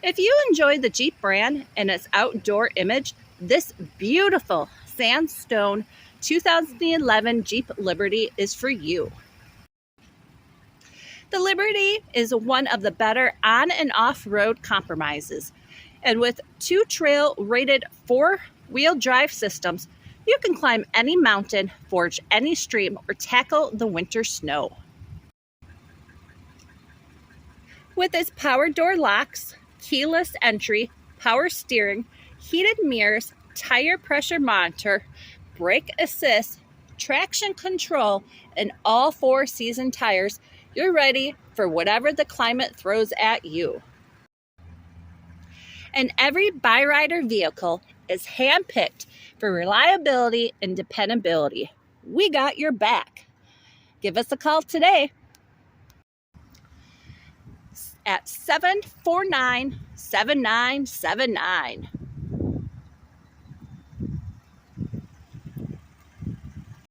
If you enjoy the Jeep brand and its outdoor image, this beautiful sandstone 2011 Jeep Liberty is for you. The Liberty is one of the better on and off-road compromises, and with 2 trail-rated 4-wheel drive systems, you can climb any mountain, forge any stream, or tackle the winter snow. With its power door locks, keyless entry, power steering, heated mirrors, tire pressure monitor, brake assist, traction control, and all 4-season tires, you're ready for whatever the climate throws at you. And every Byrider vehicle is handpicked for reliability and dependability. We got your back. Give us a call today at 749-7979.